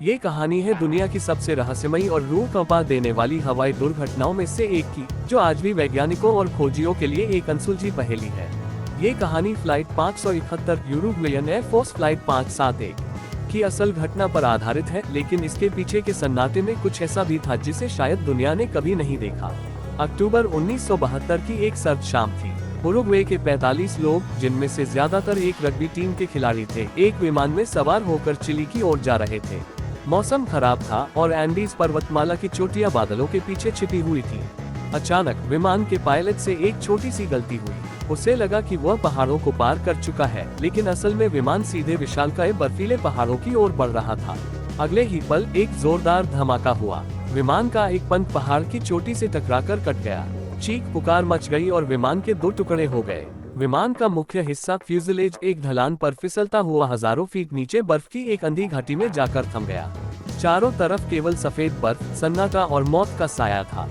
ये कहानी है दुनिया की सबसे रहस्यमयी और रूह कंपा देने वाली हवाई दुर्घटनाओं में से एक की, जो आज भी वैज्ञानिकों और खोजियों के लिए एक अनसुलझी पहेली है। ये कहानी flight 571 European air force flight 571 की असल घटना पर आधारित है, लेकिन इसके पीछे के सन्नाटे में कुछ ऐसा भी था जिसे शायद दुनिया ने कभी नहीं देखा। अक्टूबर 1972 की एक सर्द शाम थी। उरुग्वे के 45 लोग, जिनमें से ज्यादातर एक रग्बी टीम के खिलाड़ी थे, एक विमान में सवार होकर चिली की ओर जा रहे थे। मौसम खराब था और एंडीज पर्वतमाला की चोटियां बादलों के पीछे छिपी हुई थी। अचानक विमान के पायलट से एक छोटी सी गलती हुई। उसे लगा कि वह पहाड़ों को पार कर चुका है, लेकिन असल में विमान सीधे विशालकाय बर्फीले पहाड़ों की ओर बढ़ रहा था। अगले ही पल एक जोरदार धमाका हुआ। विमान का एक पंख पहाड़ की चोटी से टकराकर कट गया। चीख पुकार मच गई और विमान के 2 टुकड़े हो गए। विमान का मुख्य हिस्सा फ्यूजलेज एक ढलान पर फिसलता हुआ हजारों फीट नीचे बर्फ की एक अंधी घाटी में जाकर थम गया। चारों तरफ केवल सफेद बर्फ, सन्नाटा और मौत का साया था।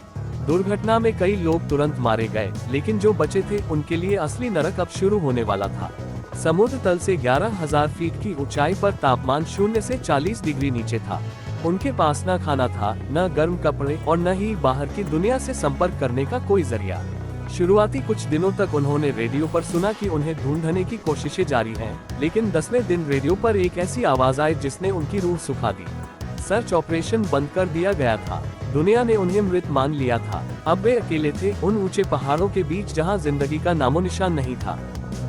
दुर्घटना में कई लोग तुरंत मारे गए, लेकिन जो बचे थे उनके लिए असली नरक अब शुरू होने वाला था। समुद्र तल से 11,000 फीट की ऊंचाई पर तापमान 0 से 40 डिग्री नीचे था। उनके पास न खाना था, न गर्म कपड़े और न ही बाहर की दुनिया से संपर्क करने का कोई जरिया। शुरुआती कुछ दिनों तक उन्होंने रेडियो पर सुना कि उन्हें ढूंढने की कोशिशें जारी हैं, लेकिन 10वें दिन रेडियो पर एक ऐसी आवाज आई जिसने उनकी रूह सुखा दी। सर्च ऑपरेशन बंद कर दिया गया था। दुनिया ने उन्हें मृत मान लिया था। अब वे अकेले थे उन ऊंचे पहाड़ों के बीच जहां जिंदगी का नामो निशान नहीं था।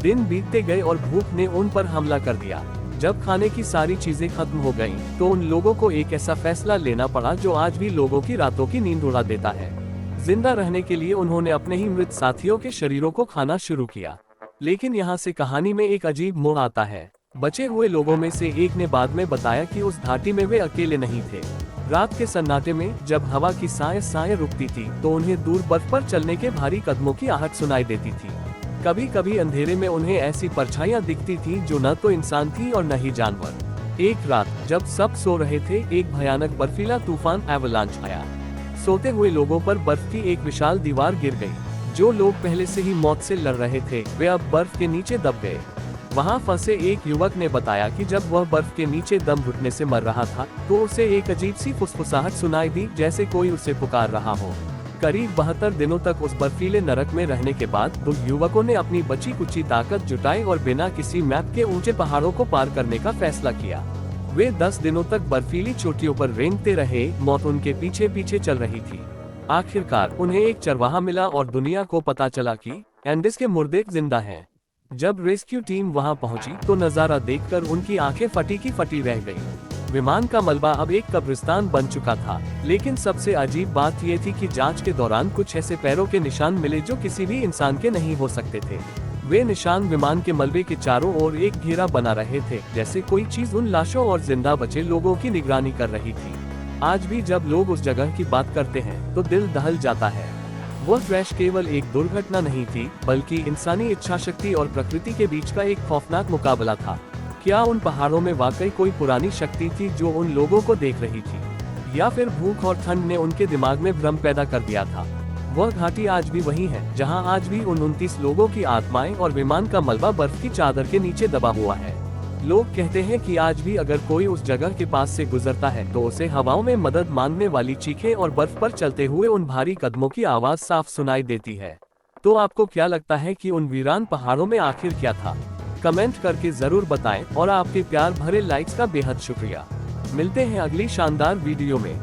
दिन बीतते गए और भूख ने उन पर हमला कर दिया। जब खाने की सारी चीजें खत्म हो गईं, तो उन लोगों को एक ऐसा फैसला लेना पड़ा जो आज भी लोगों की रातों की नींद उड़ा देता है। जिंदा रहने के लिए उन्होंने अपने ही मृत साथियों के शरीरों को खाना शुरू किया। लेकिन यहाँ से कहानी में एक अजीब मोड़ आता है। बचे हुए लोगों में से एक ने बाद में बताया कि उस घाटी में वे अकेले नहीं थे। रात के सन्नाटे में जब हवा की साए साए रुकती थी, तो उन्हें दूर बर्फ पर चलने के भारी कदमों की आहट सुनाई देती थी। कभी कभी अंधेरे में उन्हें ऐसी परछाइयां दिखती थी जो न तो इंसान थी और न ही जानवर। एक रात जब सब सो रहे थे, एक भयानक बर्फीला तूफान एवलांच आया। सोते हुए लोगों पर बर्फ की एक विशाल दीवार गिर गई। जो लोग पहले से ही मौत से लड़ रहे थे, वे अब बर्फ के नीचे दब गए। वहां फंसे एक युवक ने बताया कि जब वह बर्फ के नीचे दम घुटने से मर रहा था, तो उसे एक अजीब सी फुसफुसाहट सुनाई दी, जैसे कोई उसे पुकार रहा हो। करीब 72 दिनों तक उस बर्फीले नरक में रहने के बाद 2 युवकों ने अपनी बची कुची ताकत जुटाई और बिना किसी मैप के ऊंचे पहाड़ों को पार करने का फैसला किया। वे 10 दिनों तक बर्फीली चोटियों पर रेंगते रहे। मौत उनके पीछे पीछे चल रही थी। आखिरकार उन्हें एक चरवाहा मिला और दुनिया को पता चला कि एंडिस के मुर्दे जिंदा हैं। जब रेस्क्यू टीम वहां पहुंची, तो नजारा देखकर उनकी आंखें फटी की फटी रह गईं। विमान का मलबा अब एक कब्रिस्तान बन चुका था, लेकिन सबसे अजीब बात यह थी कि जांच के दौरान कुछ ऐसे पैरों के निशान मिले जो किसी भी इंसान के नहीं हो सकते थे। वे निशान विमान के मलबे के चारों ओर एक घेरा बना रहे थे, जैसे कोई चीज उन लाशों और जिंदा बचे लोगों की निगरानी कर रही थी। आज भी जब लोग उस जगह की बात करते हैं, तो दिल दहल जाता है। वह क्रैश केवल एक दुर्घटना नहीं थी, बल्कि इंसानी इच्छाशक्ति और प्रकृति के बीच का एक खौफनाक मुकाबला था। क्या उन पहाड़ों में वाकई कोई पुरानी शक्ति थी जो उन लोगों को देख रही थी, या फिर भूख और ठंड ने उनके दिमाग में भ्रम पैदा कर दिया था? वह घाटी आज भी वही है, जहां आज भी उन 29 लोगों की आत्माएं और विमान का मलबा बर्फ की चादर के नीचे दबा हुआ है। लोग कहते हैं कि आज भी अगर कोई उस जगह के पास से गुजरता है, तो उसे हवाओं में मदद मांगने वाली चीखें और बर्फ पर चलते हुए उन भारी कदमों की आवाज साफ सुनाई देती है। तो आपको क्या लगता है कि उन वीरान पहाड़ों में आखिर क्या था? कमेंट करके जरूर बताएं, और आपके प्यार भरे लाइक्स का बेहद शुक्रिया। मिलते हैं अगली शानदार वीडियो में।